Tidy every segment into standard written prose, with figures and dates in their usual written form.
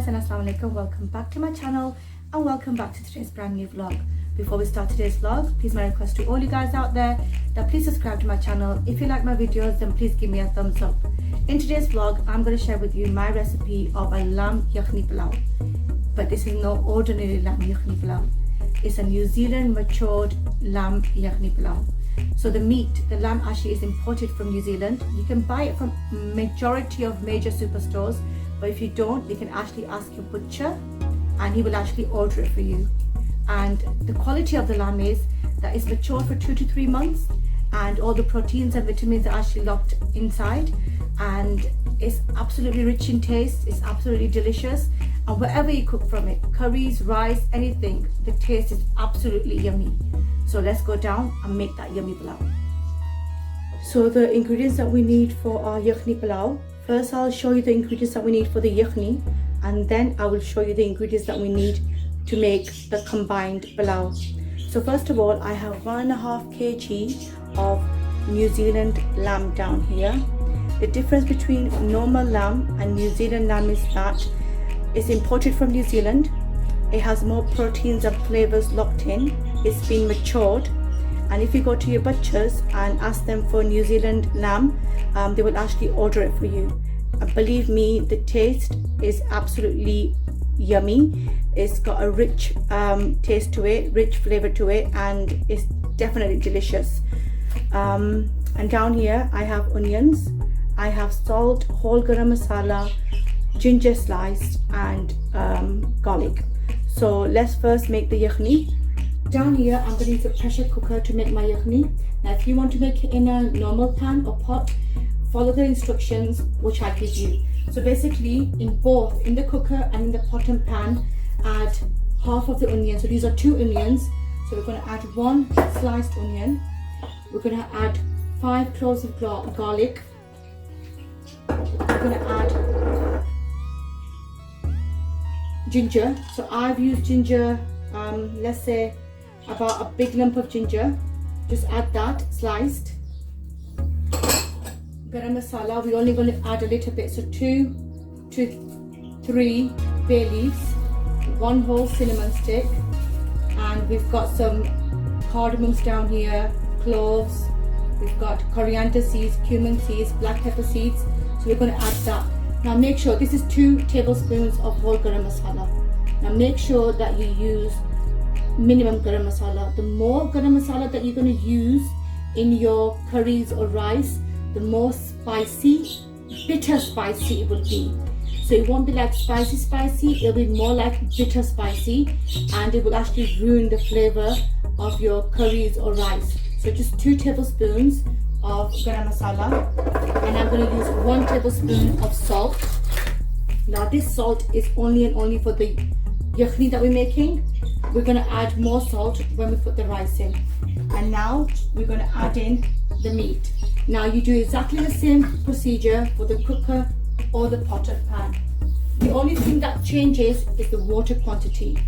guys, and assalamu alaikum. Welcome back to my channel and welcome back to today's brand new vlog. Before we start today's vlog, please my request to all you guys out there that please subscribe to my channel. If you like my videos, then please give me a thumbs up. In today's vlog, I'm going to share with you my recipe of a lamb yakhni pulao. But this is no ordinary lamb yakhni pulao. It's a New Zealand matured lamb yakhni pulao. So the meat, the lamb actually is imported from New Zealand. You can buy it from majority of major superstores, but if you don't, you can actually ask your butcher and he will actually order it for you. And the quality of the lamb is that it's matured for 2 to 3 months and all the proteins and vitamins are actually locked inside, and it's absolutely rich in taste. It's absolutely delicious, and whatever you cook from it, curries, rice, anything, the taste is absolutely yummy. So let's go down and make that yummy pulao. So the ingredients that we need for our yakhni pulao, first I'll show you the ingredients that we need for the yakhni, and then I will show you the ingredients that we need to make the combined pulao. So first of all, I have 1.5 kg of New Zealand lamb down here. The difference between normal lamb and New Zealand lamb is that it's imported from New Zealand. It has more proteins and flavors locked in. It's been matured, and if you go to your butchers and ask them for New Zealand lamb, they will actually order it for you. Believe me, the taste is absolutely yummy. It's got a rich taste to it, rich flavor to it, and it's definitely delicious. And down here I have onions, I have salt, whole garam masala, ginger sliced, and garlic. So let's first make the yakhni. Down here I'm going to use a pressure cooker to make my yakhni. Now if you want to make it in a normal pan or pot, follow the instructions which I give you. So basically in both, in the cooker and in the pot and pan, add half of the onion. So these are 2 onions. So we're going to add 1 sliced onion. We're going to add 5 cloves of garlic. We're going to add ginger. So I've used ginger, let's say about a big lump of ginger. Just add that sliced. Garam masala, we're only going to add a little bit, so 2 to 3 bay leaves, 1 whole cinnamon stick, and we've got some cardamoms down here, cloves, we've got coriander seeds, cumin seeds, black pepper seeds. So we're going to add that. Now make sure this is 2 tablespoons of whole garam masala. Now make sure that you use minimum garam masala. The more garam masala that you're going to use in your curries or rice, the more spicy, bitter spicy it will be. So it won't be like spicy, it'll be more like bitter spicy, and it will actually ruin the flavor of your curries or rice. So just 2 tablespoons of garam masala, and I'm going to use 1 tablespoon of salt. Now this salt is only and only for the yakhni that we're making. We're going to add more salt when we put the rice in. And now we're going to add in the meat. Now you do exactly the same procedure for the cooker or the pot and pan. The only thing that changes is the water quantity.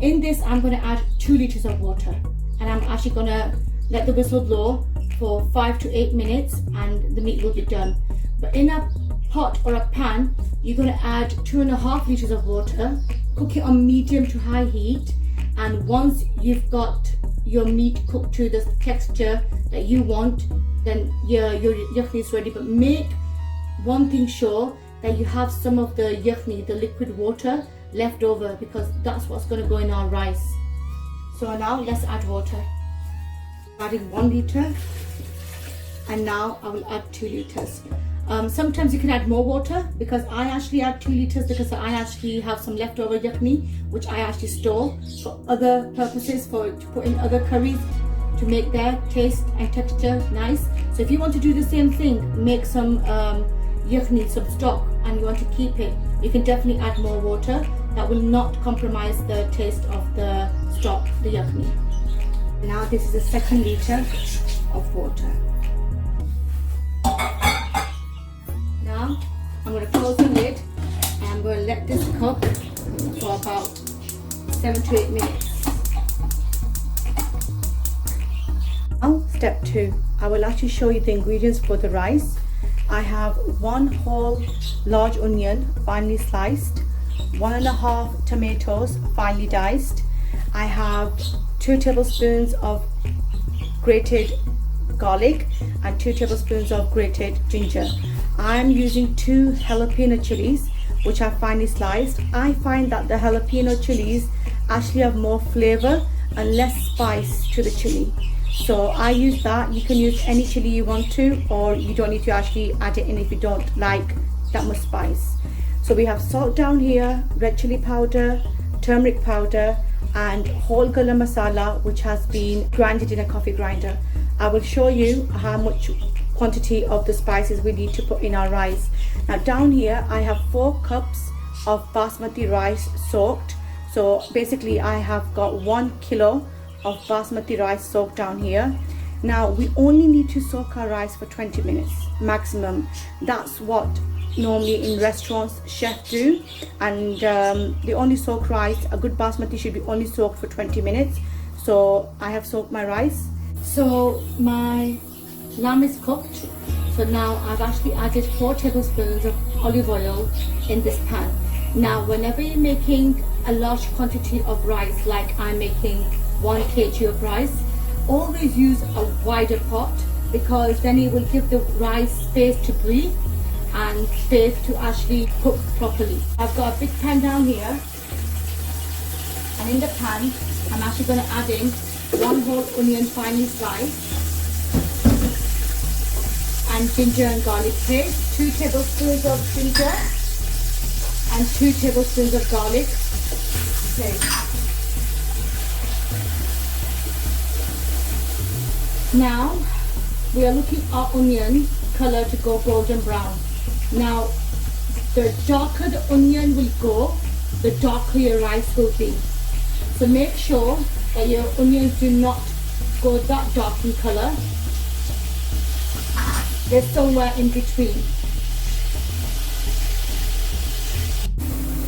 In this I'm going to add 2 liters of water, and I'm actually going to let the whistle blow for 5 to 8 minutes and the meat will be done. But in a pot or a pan, you're going to add 2.5 liters of water, cook it on medium to high heat, and once you've got your meat cooked to the texture that you want, then your yakhni is ready. But make one thing sure, that you have some of the yakhni, the liquid water, left over, because that's what's going to go in our rice. So now let's add water. Adding 1 liter, and now I will add 2 liters. Sometimes you can add more water, because I actually add 2 liters because I actually have some leftover yakhni which I actually store for other purposes, to put in other curries to make their taste and texture nice. So if you want to do the same thing, make some yakhni, some stock, and you want to keep it, you can definitely add more water. That will not compromise the taste of the stock, the yakhni. Now this is the 2nd liter of water. Now I'm going to close the lid and I'm going to let this cook for about 7 to 8 minutes. Now step 2, I will actually show you the ingredients for the rice. I have 1 whole large onion finely sliced, 1.5 tomatoes finely diced. I have 2 tablespoons of grated garlic and 2 tablespoons of grated ginger. I'm using 2 jalapeno chilies which are finely sliced. I find that the jalapeno chilies actually have more flavor and less spice to the chili, so I use that. You can use any chili you want to, or you don't need to actually add it in if you don't like that much spice. So we have salt down here, red chili powder, turmeric powder, and whole garam masala which has been grinded in a coffee grinder. I will show you how much quantity of the spices we need to put in our rice. Now down here I have 4 cups of basmati rice soaked. So basically I have got 1 kilo of basmati rice soaked down here. Now we only need to soak our rice for 20 minutes maximum. That's what normally in restaurants chefs do, and they only soak rice. A good basmati should be only soaked for 20 minutes. So I have soaked my rice. So my lamb is cooked. So now I've actually added 4 tablespoons of olive oil in this pan. Now whenever you're making a large quantity of rice, like I'm making 1 kg of rice, always use a wider pot, because then it will give the rice space to breathe and space to actually cook properly. I've got a big pan down here, and in the pan I'm actually going to add in 1 whole onion finely sliced, and ginger and garlic paste, 2 tablespoons of ginger and 2 tablespoons of garlic paste. Now we are looking at our onion color to go golden brown. Now the darker the onion will go, the darker your rice will be. So make sure that your onions do not go that dark in color. They're somewhere in between.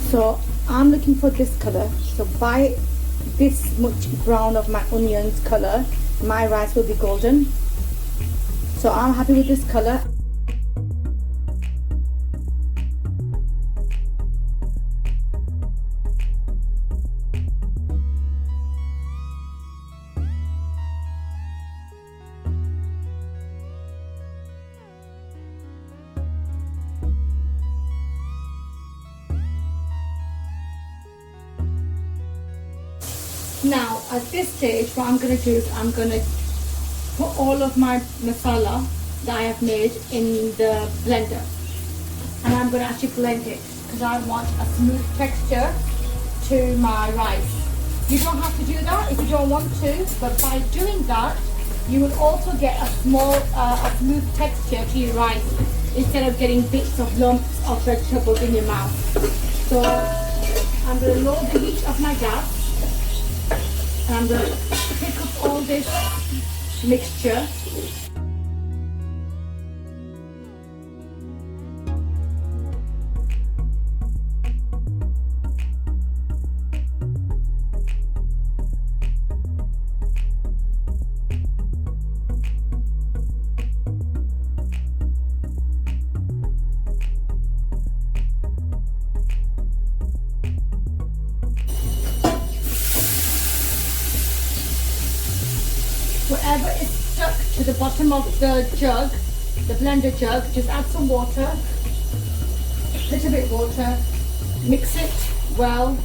So I'm looking for this color. So by this much brown of my onions color, my rice will be golden. So I'm happy with this color. Now at this stage what I'm going to do is I'm going to put all of my masala that I have made in the blender, and I'm going to actually blend it because I want a smooth texture to my rice. You don't have to do that if you don't want to, but by doing that you will also get a smooth texture to your rice instead of getting bits of lumps of vegetables in your mouth. So I'm going to lower the heat of my gas. I'm going to pick up all this mixture. Wherever it's stuck to the bottom of the jug, the blender jug, just add some water, a little bit water, mix it well,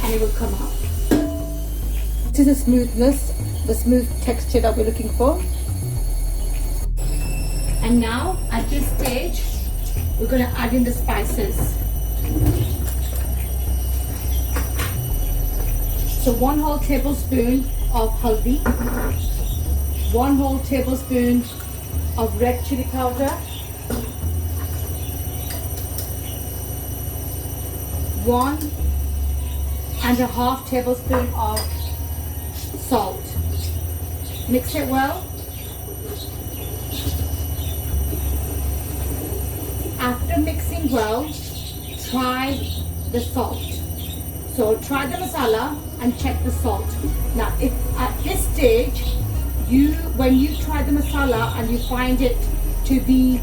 and it will come out. This is the smoothness, the smooth texture that we're looking for. And now, at this stage, we're going to add in the spices. So 1 whole tablespoon of haldi, 1 whole tablespoon of red chili powder, 1.5 tablespoon of salt. Mix it well. After mixing well, try the salt. So try the masala and check the salt. Now, if at this stage, when you try the masala and you find it to be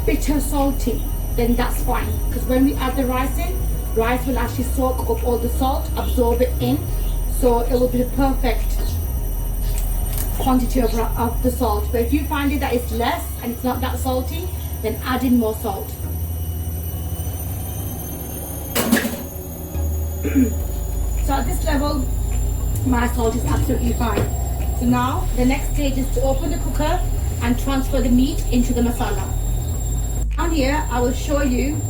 bitter salty, then that's fine. Because when we add the rice in, rice will actually soak up all the salt, absorb it in, so it will be the perfect quantity of the salt. But if you find it that it's less and it's not that salty, then add in more salt. So at this level, my salt is absolutely fine. So now the next stage is to open the cooker and transfer the meat into the masala. Down here I will show you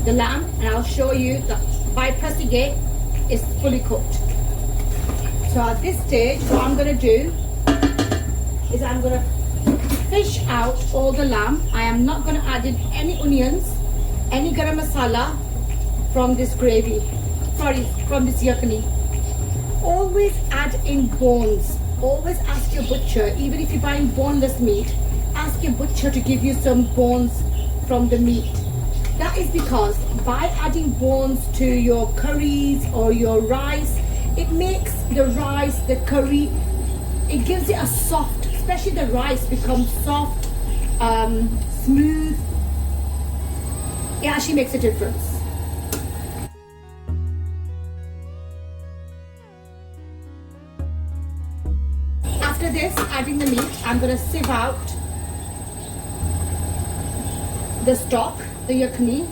the lamb, and I'll show you that by pressing it, it's fully cooked. So at this stage, what I'm going to do is I'm going to fish out all the lamb. I am not going to add in any onions, any garam masala from this gravy, from this yakhni. Always add in bones. Always ask your butcher, even if you're buying boneless meat, ask your butcher to give you some bones from the meat. That is because by adding bones to your curries or your rice, it makes the rice, the curry, it gives it a soft, especially the rice becomes soft, smooth. It actually makes a difference. After this, adding the meat, I'm going to sieve out the stock, the yakhni.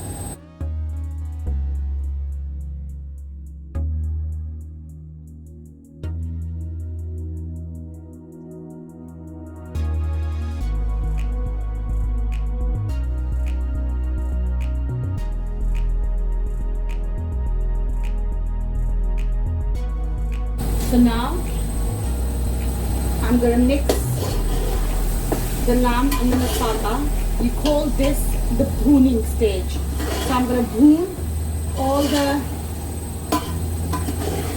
So now I'm going to mix the lamb and the masala. We call this the bhooning stage. So I'm going to bhoon all the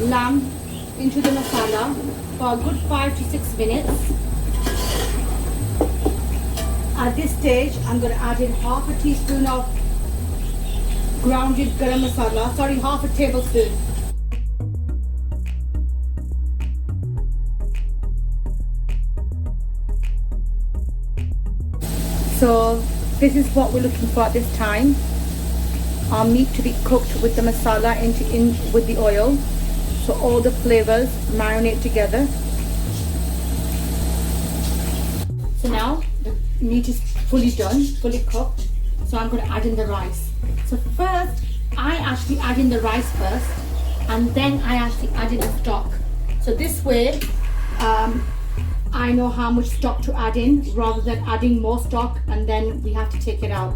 lamb into the masala for a good 5 to 6 minutes. At this stage, I'm going to add in half a teaspoon of grounded garam masala, half a tablespoon. So this is what we're looking for at this time. Our meat to be cooked with the masala in with the oil, so all the flavors marinate together. So now the meat is fully done, fully cooked. So I'm going to add in the rice. So first, I actually add in the rice first, and then I actually add in the stock. So this way, I know how much stock to add in rather than adding more stock and then we have to take it out.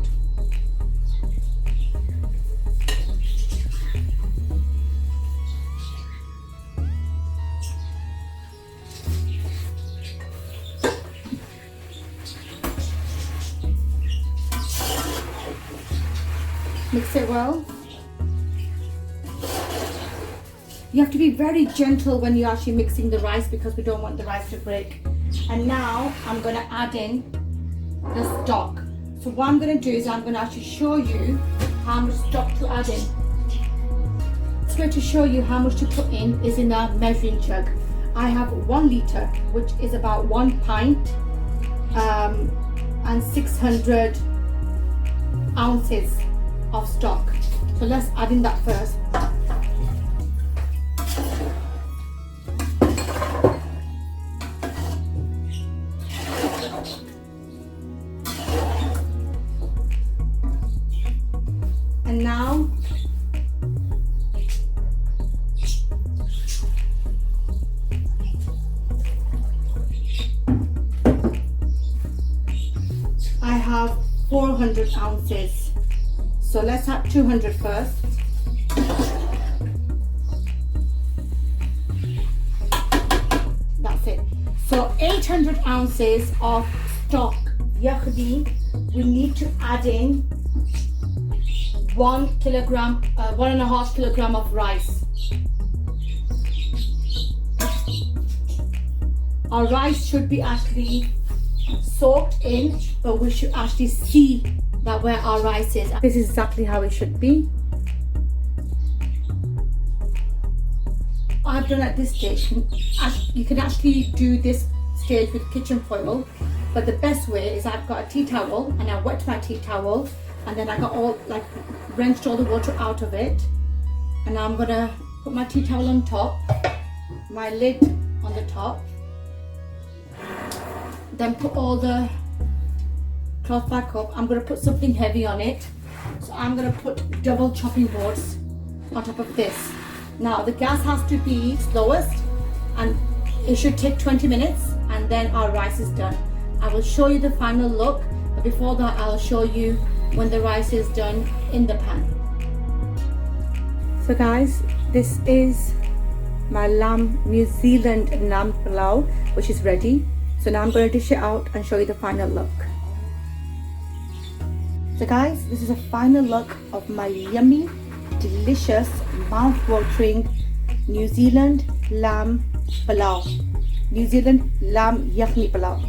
Mix it well. You have to be very gentle when you're actually mixing the rice because we don't want the rice to break. And now I'm going to add in the stock. So what I'm going to do is I'm going to actually show you how much stock to add in. It's going to show you how much to put in is in a measuring jug. I have 1 litre, which is about 1 pint and 600 ounces of stock. So let's add in that first. And now I have 400 ounces. So let's add 200 first. That's it. So 800 ounces of stock yakhni. We need to add in 1 kilogram, 1.5 kilogram of rice. Our rice should be actually soaked in, but we should actually see that where our rice is. This is exactly how it should be. I've done at this stage. You can actually do this stage with kitchen foil, but the best way is I've got a tea towel and I wet my tea towel and then I got all like rinsed all the water out of it. And now I'm gonna put my tea towel on top, my lid on the top, then put all the cloth back up. I'm gonna put something heavy on it, so I'm gonna put double chopping boards on top of this. Now the gas has to be slowest, and it should take 20 minutes, and then our rice is done. I will show you the final look, but before that I'll show you when the rice is done in the pan. So guys, this is my New Zealand lamb pulao, which is ready. So now I'm going to dish it out and show you the final look. So guys, this is a final look of my yummy, delicious, mouth-watering New Zealand lamb pulao. New Zealand lamb Yakhni pulao.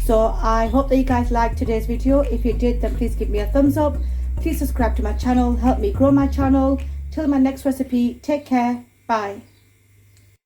So I hope that you guys liked today's video. If you did, then please give me a thumbs up. Please subscribe to my channel, help me grow my channel. Till my next recipe, take care, bye.